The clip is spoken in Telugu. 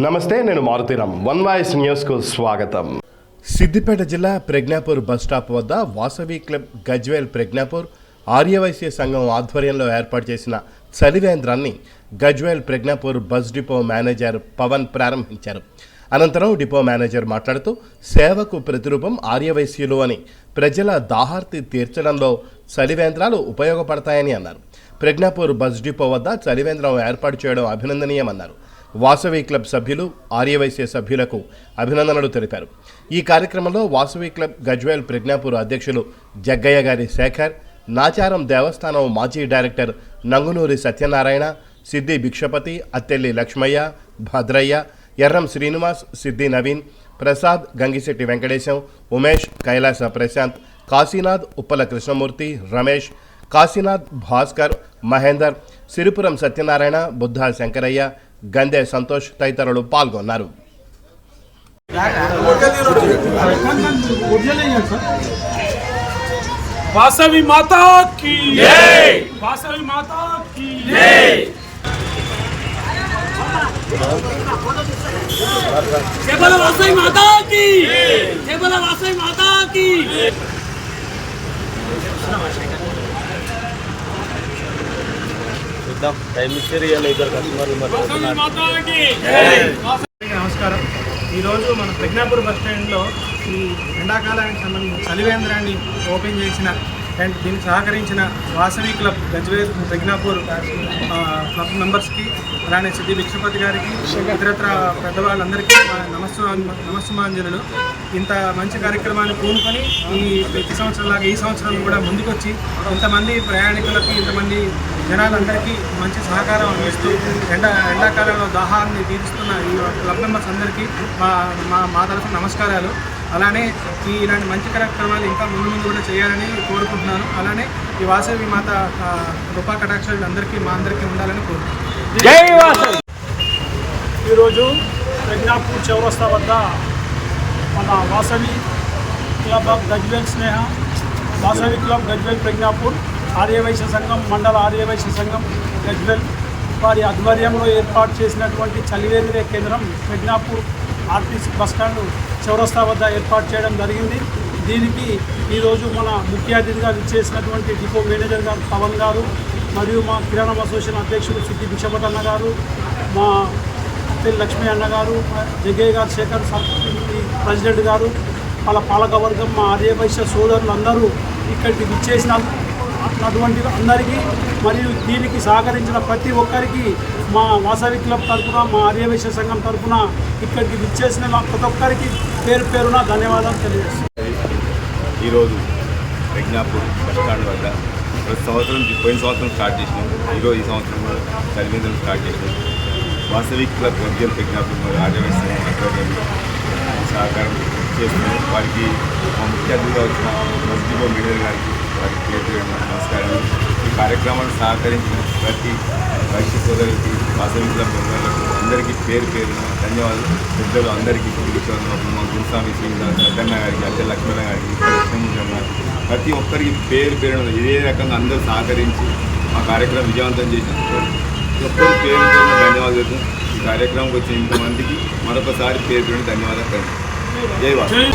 నమస్తే, నేను మారుతీరామ్. వన్ వాయిస్ న్యూస్కు స్వాగతం. సిద్దిపేట జిల్లా ప్రజ్ఞాపూర్ బస్ స్టాప్ వద్ద వాసవి క్లబ్ గజ్వేల్ ప్రజ్ఞాపూర్ ఆర్యవైశ్య సంఘం ఆధ్వర్యంలో ఏర్పాటు చేసిన చలివేంద్రాన్ని Gajwel Pragnapur bus depot manager Pavan ప్రారంభించారు. అనంతరం డిపో మేనేజర్ మాట్లాడుతూ సేవకు ప్రతిరూపం ఆర్యవైశ్యులు అని, ప్రజల దాహార్తి తీర్చడంలో చలివేంద్రాలు ఉపయోగపడతాయని అన్నారు. ప్రజ్ఞాపూర్ బస్ డిపో వద్ద చలివేంద్రం ఏర్పాటు చేయడం అభినందనీయమన్నారు. వాసవి క్లబ్ సభ్యులు ఆర్యవైశ్య సభ్యులకు అభినందనలు తెలిపారు. ఈ కార్యక్రమంలో వాసవి క్లబ్ గజ్వేల్ ప్రజ్ఞాపూర్ అధ్యక్షులు జగ్గయ్య గారి శేఖర్, నాచారం దేవస్థానం మాజీ డైరెక్టర్ నంగునూరి సత్యనారాయణ, సిద్ది భిక్షపతి, అత్తెల్లి లక్ష్మయ్య, భద్రయ్య, ఎర్రం శ్రీనివాస్, సిద్ది నవీన్, ప్రసాద్, గంగిశెట్టి వెంకటేశం, ఉమేష్, కైలాస ప్రశాంత్, కాశీనాథ్, ఉప్పల కృష్ణమూర్తి, రమేష్, కాశీనాథ్, భాస్కర్, మహేందర్, సిరిపురం సత్యనారాయణ, బుద్ధ శంకరయ్య, గందే సంతోష్ తదితరులు పాల్గొన్నారు. వాసవి మాతా కీ జై, వాసవి మాతా కీ జై. జై వాసవి మాతా కీ జై, వాసవి మాతా కీ. నమస్కారం. ఈరోజు మన ప్రజ్ఞాపూర్ బస్ స్టాండ్లో ఈ ఎండాకాలానికి సంబంధించిన చలివేంద్రాన్ని ఓపెన్ చేసిన అండ్ దీనికి సహకరించిన వాసవి క్లబ్ గజ్వేల్ ప్రజ్ఞాపూర్ క్లబ్ మెంబర్స్కి, అలానే సిద్ది భిక్షపతి గారికి, ఇతరత్ర పెద్దవాళ్ళందరికీ నమస్సుమాంజనులు. ఇంత మంచి కార్యక్రమాన్ని పూనుకొని ఈ ప్రతి సంవత్సరంలాగా ఈ సంవత్సరం కూడా ముందుకొచ్చి ఇంతమంది ప్రయాణికులకి, ఇంతమంది జనాలందరికీ మంచి సహకారం అందిస్తూ ఎండాకాలంలో దాహాన్ని తీరుస్తున్న ఈ క్లబ్ మెంబర్స్ అందరికీ మా తరఫున నమస్కారాలు. అలానే ఇలాంటి మంచి కార్యక్రమాలు ఇంకా ముందు కూడా చేయాలని కోరుకుంటున్నాను. అలానే ఈ వాసవి మాత కృపా కటాక్షాలు అందరికీ మా అందరికీ ఉండాలని కోరుకుంటున్నాను. ఈరోజు ప్రజ్ఞాపూర్ చౌరస్తా వద్ద మన Vasavi club of Gajwel Sneha, Vasavi club Gajwel Pragnapur, Aryavysya సంఘం మండల ఆర్యవైశ్య సంఘం గజ్వేల్ వారి ఆధ్వర్యంలో ఏర్పాటు చేసినటువంటి చలివేంద్ర కేంద్రం ప్రజ్ఞాపూర్ ఆర్టీసీ బస్టాండ్ చౌరస్తా వద్ద ఏర్పాటు చేయడం జరిగింది. దీనికి ఈరోజు మన ముఖ్య అతిథిగా విచ్చేసినటువంటి డిపో మేనేజర్ గారు పవన్ గారు, మరియు మా కిరాణం అసోసియేషన్ అధ్యక్షులు సిద్ది భిక్షపతి అన్న గారు, మా అత్తెల్లి లక్ష్మీ అన్న గారు, జగ్గయ్య గారు శేఖర్ ప్రెసిడెంట్ గారు, వాళ్ళ పాలకవర్గం, మా ఆర్యవైశ్య సోదరులందరూ ఇక్కడికి విచ్చేసినటువంటి అందరికీ మరియు దీనికి సహకరించిన ప్రతి ఒక్కరికి మా వాసవి క్లబ్ తరఫున, మా ఆర్యవైశ్య సంఘం తరఫున ఇక్కడికి విచ్చేసిన ప్రతి ఒక్కరికి పేరు పేరున ధన్యవాదాలు తెలియజేస్తాను. ఈరోజు ప్రజ్ఞాపూర్ బస్టాండ్ వద్ద ప్రతి సంవత్సరం, పోయిన సంవత్సరం స్టార్ట్ చేసినాం, ఈరోజు ఈ సంవత్సరం చలివేంద్రం స్టార్ట్ చేసినాం. వాసవి క్లబ్ గజ్వేల్ ప్రజ్ఞాపూర్ మరియు ఆర్యవైశ్య సంఘం ఆధ్వర్యంలో సహకారం చేస్తున్నాం. వారికి మా ముఖ్య అతిథిగా వచ్చిన బస్ డిపో మేనేజర్ గారికి వారికి పేరు నమస్కారాలు. ఈ కార్యక్రమాన్ని సహకరించిన ప్రతి వైశ్య సోదరులకి, వాసవి క్లబ్ మెంబర్లకు అందరికీ పేరు పేరున ధన్యవాదాలు. పెద్దలు అందరికీ, గురుస్వామి శ్రీనివాస్ సత్యన్న గారికి, అత్తెల్లి లక్ష్మణ గారికి, కృష్ణమూర్తి, ప్రతి ఒక్కరికి పేరు పేరున ఇదే రకంగా అందరూ సహకరించి మా కార్యక్రమం విజయవంతం చేసినందుకు ఒక్కరి పేరు పేరున ధన్యవాదాలు. ఈ కార్యక్రమంకి వచ్చిన ఇంతమందికి మరొకసారి పేరు పేరున ధన్యవాదాలు. జై వాసవి.